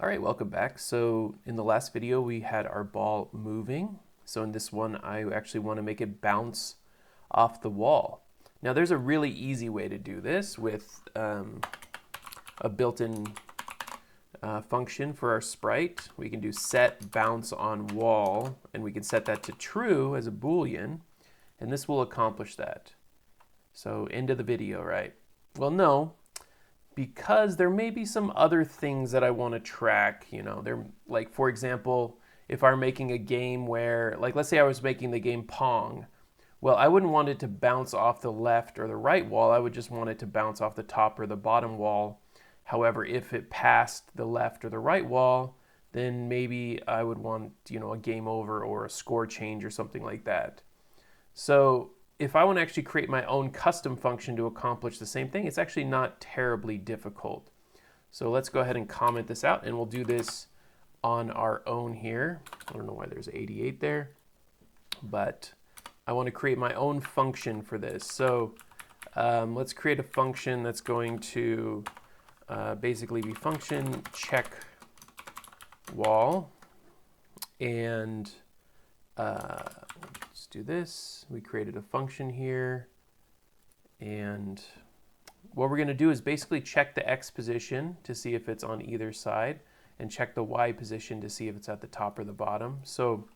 All right, welcome back. So in the last video, we had our ball moving. So in this one, I actually want to make it bounce off the wall. Now there's a really easy way to do this with a built-in function for our sprite. We can do set bounce on wall, and we can set that to true as a Boolean, and this will accomplish that. So end of the video, right? Well, no. Because there may be some other things that I want to track, they're like, for example, if I'm making a game where, like, let's say I was making the game Pong. Well, I wouldn't want it to bounce off the left or the right wall. I would just want it to bounce off the top or the bottom wall. However, if it passed the left or the right wall, then maybe I would want, a game over or a score change or something like that. So if I want to actually create my own custom function to accomplish the same thing, it's actually not terribly difficult. So let's go ahead and comment this out, and we'll do this on our own here. I don't know why there's 88 there, but I want to create my own function for this. So let's create a function that's going to basically be function check wall, and let's do this. We created a function here, and what we're going to do is basically check the x position to see if it's on either side, and check the y position to see if it's at the top or the bottom. So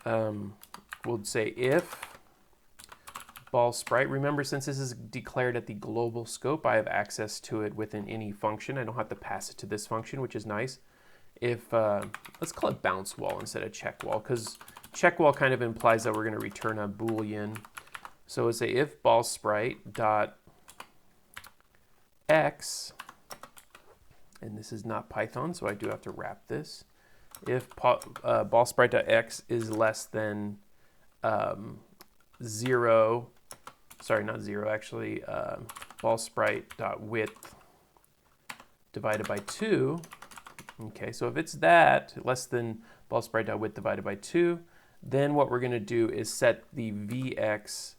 we'll say if ball sprite. Remember, since this is declared at the global scope, I have access to it within any function. I don't have to pass it to this function, which is nice. If let's call it bounce wall instead of check wall, because check wall kind of implies that we're going to return a Boolean. So we'll say if ball sprite dot x, and this is not Python, so I do have to wrap this. If ball sprite dot x is less than 0, sorry, not 0 actually, ball sprite dot width divided by 2. Okay, so if it's that, less than ball sprite dot width divided by 2, then what we're going to do is set the Vx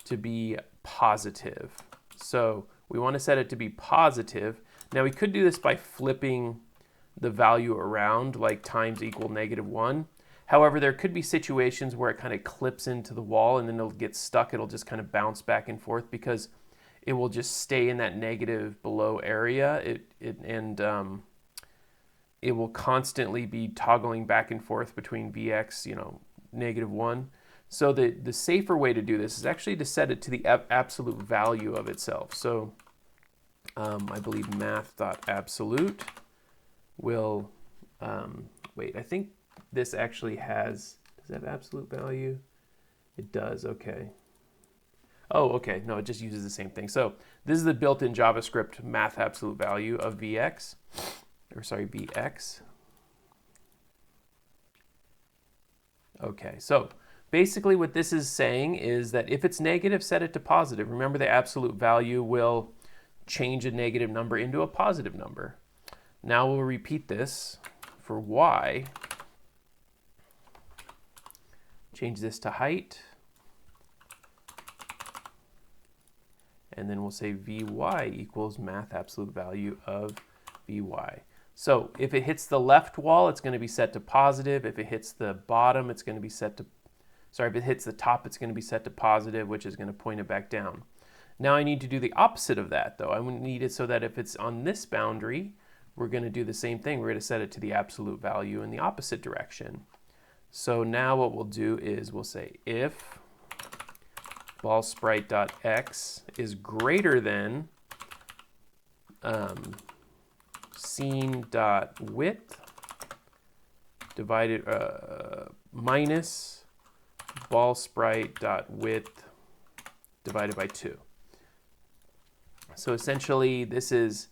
to be positive. So we want to set it to be positive. Now we could do this by flipping the value around, like times equal -1. However, there could be situations where it kind of clips into the wall and then it'll get stuck. It'll just kind of bounce back and forth because it will just stay in that negative below area. It will constantly be toggling back and forth between Vx, -1. So the safer way to do this is actually to set it to the absolute value of itself. So I believe math.absolute will, wait, I think this actually does it have absolute value? It does, okay. Oh, okay, no, it just uses the same thing. So this is the built-in JavaScript math absolute value of Vx. Okay, so basically what this is saying is that if it's negative, set it to positive. Remember, the absolute value will change a negative number into a positive number. Now we'll repeat this for y. Change this to height. And then we'll say Vy equals math absolute value of Vy. So if it hits the left wall, it's going to be set to positive. If it hits the bottom, it's going to be set to, if it hits the top, it's going to be set to positive, which is going to point it back down. Now I need to do the opposite of that, though. I need it so that if it's on this boundary, we're going to do the same thing. We're going to set it to the absolute value in the opposite direction. So now what we'll do is we'll say if ball sprite.x is greater than scene.width divided minus ball sprite.width divided by 2. So essentially this is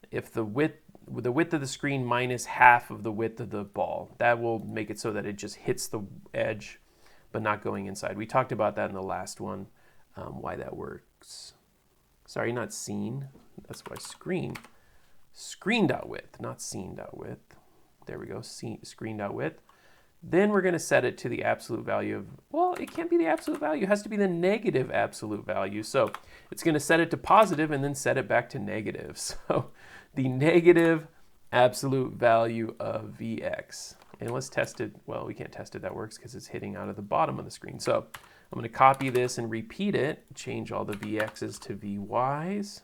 if the width of the screen minus half of the width of the ball. That will make it so that it just hits the edge but not going inside. We talked about that in the last one, why that works. Sorry, not scene. That's why screen.width, not scene.width. There we go, screen.width. Then we're going to set it to the absolute value of, well, it can't be the absolute value. It has to be the negative absolute value. So it's going to set it to positive and then set it back to negative. So the negative absolute value of Vx. And let's test it. Well, we can't test it. That works because it's hitting out of the bottom of the screen. So I'm going to copy this and repeat it, change all the Vx's to Vy's,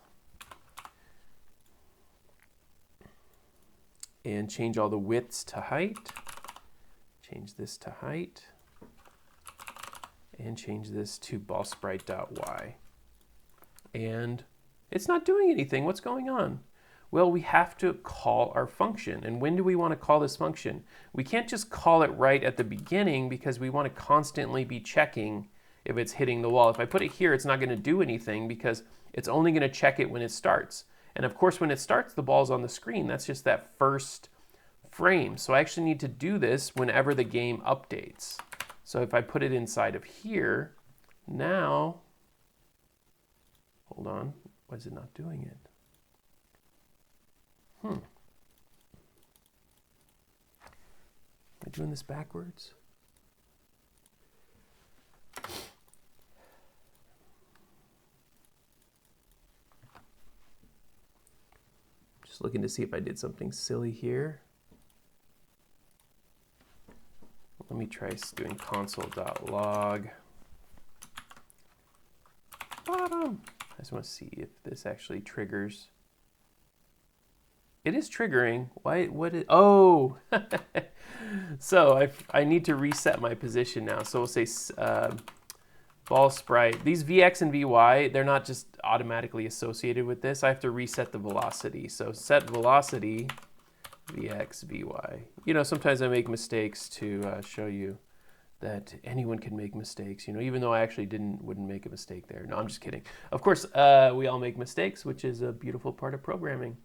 and change all the widths to height, change this to height, and change this to ballsprite.y. And it's not doing anything. What's going on? Well, we have to call our function. And when do we want to call this function? We can't just call it right at the beginning because we want to constantly be checking if it's hitting the wall. If I put it here, it's not going to do anything because it's only going to check it when it starts. And of course, when it starts, the ball's on the screen. That's just that first frame. So I actually need to do this whenever the game updates. So if I put it inside of here, now, hold on, why is it not doing it? Am I doing this backwards? Just looking to see if I did something silly here. Let me try doing console.log. Bottom. I just want to see if this actually triggers. It is triggering. Why? What is? Oh, so I need to reset my position now. So we'll say ball sprite. These Vx and Vy, they're not just automatically associated with this. I have to reset the velocity. So set velocity Vx Vy. You know, sometimes I make mistakes to show you that anyone can make mistakes. You know, even though I actually wouldn't make a mistake there. No, I'm just kidding. Of course, we all make mistakes, which is a beautiful part of programming.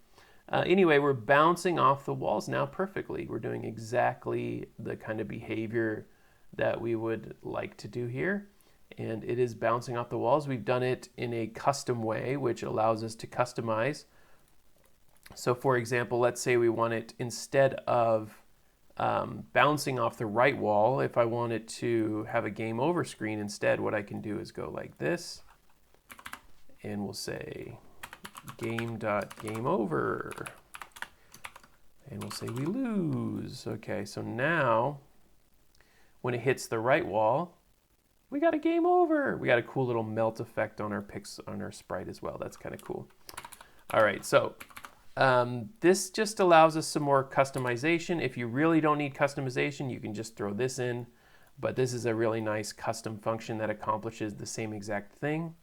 Anyway, we're bouncing off the walls now perfectly. We're doing exactly the kind of behavior that we would like to do here. And it is bouncing off the walls. We've done it in a custom way, which allows us to customize. So for example, let's say we want it, instead of bouncing off the right wall, if I want it to have a game over screen instead, what I can do is go like this. And we'll say game.gameover. And we'll say we lose. Okay, so now when it hits the right wall, we got a game over. We got a cool little melt effect on our sprite as well. That's kind of cool. All right, so this just allows us some more customization. If you really don't need customization, you can just throw this in. But this is a really nice custom function that accomplishes the same exact thing.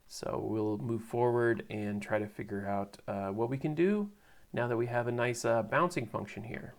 So we'll move forward and try to figure out what we can do now that we have a nice bouncing function here.